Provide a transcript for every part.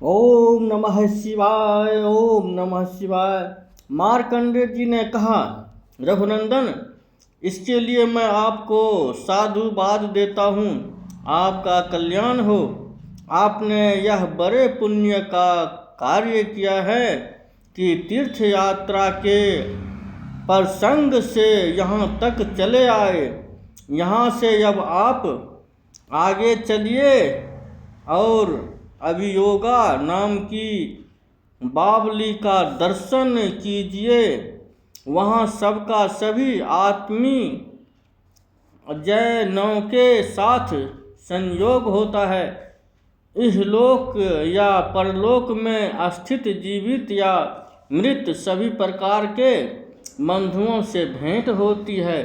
ओम नमः शिवाय। ओम नमः शिवाय। मार्कंडेय जी ने कहा, रघुनंदन, इसके लिए मैं आपको साधुवाद देता हूँ। आपका कल्याण हो। आपने यह बड़े पुण्य का कार्य किया है कि तीर्थ यात्रा के प्रसंग से यहाँ तक चले आए। यहाँ से अब आप आगे चलिए और अभियोगा नाम की बावली का दर्शन कीजिए। वहाँ सबका सभी आत्मी जय नौ के साथ संयोग होता है। इहलोक या परलोक में स्थित जीवित या मृत सभी प्रकार के बंधुओं से भेंट होती है।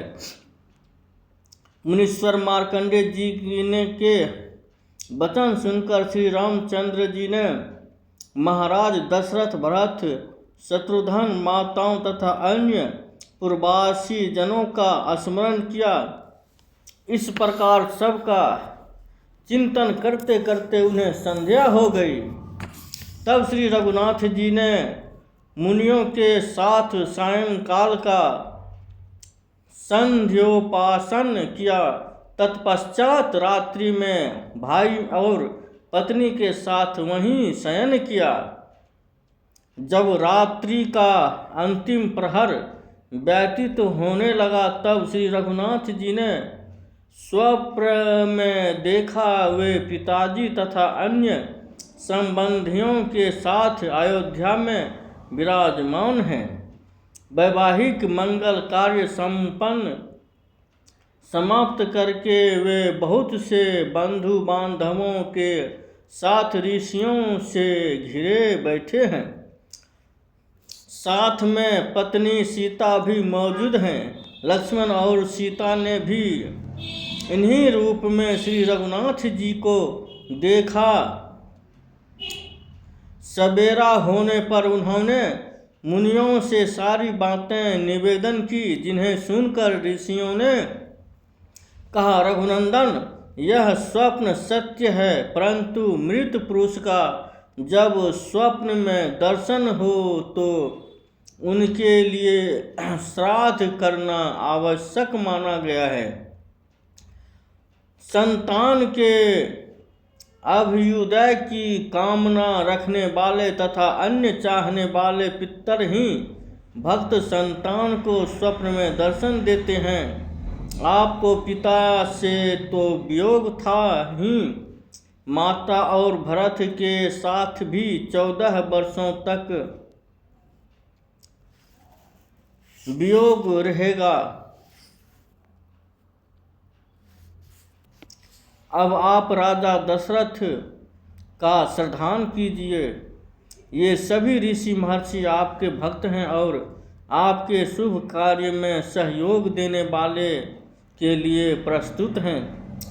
मुनीश्वर मार्कंडेय जी ने के वचन सुनकर श्री रामचंद्र जी ने महाराज दशरथ, भरत, शत्रुघ्न, माताओं तथा अन्य पूर्ववासी जनों का स्मरण किया। इस प्रकार सबका चिंतन करते करते उन्हें संध्या हो गई। तब श्री रघुनाथ जी ने मुनियों के साथ सायंकाल का संध्योपासन किया। तत्पश्चात रात्रि में भाई और पत्नी के साथ वहीं शयन किया। जब रात्रि का अंतिम प्रहर व्यतीत होने लगा तब श्री रघुनाथ जी ने स्वप्न में देखा वे पिताजी तथा अन्य संबंधियों के साथ अयोध्या में विराजमान हैं। वैवाहिक मंगल कार्य संपन्न समाप्त करके वे बहुत से बंधु बांधवों के साथ ऋषियों से घिरे बैठे हैं। साथ में पत्नी सीता भी मौजूद हैं। लक्ष्मण और सीता ने भी इन्हीं रूप में श्री रघुनाथ जी को देखा। सवेरा होने पर उन्होंने मुनियों से सारी बातें निवेदन की, जिन्हें सुनकर ऋषियों ने कहा, रघुनंदन, यह स्वप्न सत्य है, परंतु मृत पुरुष का जब स्वप्न में दर्शन हो तो उनके लिए श्राद्ध करना आवश्यक माना गया है। संतान के अभ्युदय की कामना रखने वाले तथा अन्य चाहने वाले पितर ही भक्त संतान को स्वप्न में दर्शन देते हैं। आपको पिता से तो वियोग था ही, माता और भरत के साथ भी 14 वर्षों तक वियोग रहेगा। अब आप राजा दशरथ का श्रद्धान कीजिए। ये सभी ऋषि महर्षि आपके भक्त हैं और आपके शुभ कार्य में सहयोग देने वाले के लिए प्रस्तुत हैं।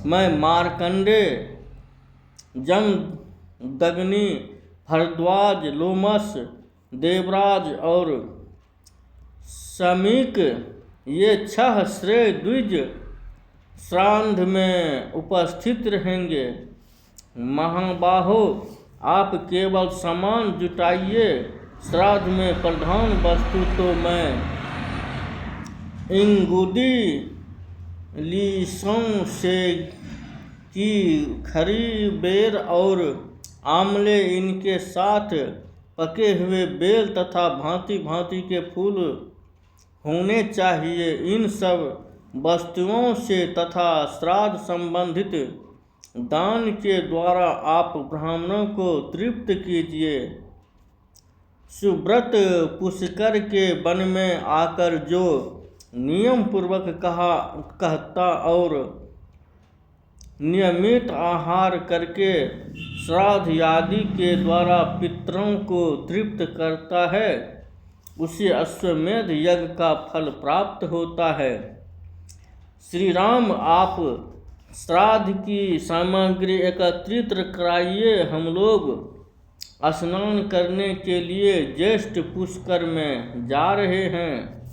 मैं मार्कंडेय, जमदग्नि, भरद्वाज, लोमस, देवराज और शमीक ये 6 श्रेय द्विज श्राद्ध में उपस्थित रहेंगे। महाबाहो, आप केवल सामान जुटाइए। श्राद्ध में प्रधान वस्तु तो मैं इंगुदी लीसों से की खरी बेर और आमले, इनके साथ पके हुए बेल तथा भांति भांति के फूल होने चाहिए। इन सब वस्तुओं से तथा श्राद्ध संबंधित दान के द्वारा आप ब्राह्मणों को तृप्त कीजिए। सुव्रत पुष्कर के वन में आकर जो नियम पूर्वक कहता और नियमित आहार करके श्राद्ध आदि के द्वारा पितरों को तृप्त करता है, उसे अश्वमेध यज्ञ का फल प्राप्त होता है। श्री राम, आप श्राद्ध की सामग्री एकत्रित कराइए। हम लोग स्नान करने के लिए ज्येष्ठ पुष्कर में जा रहे हैं।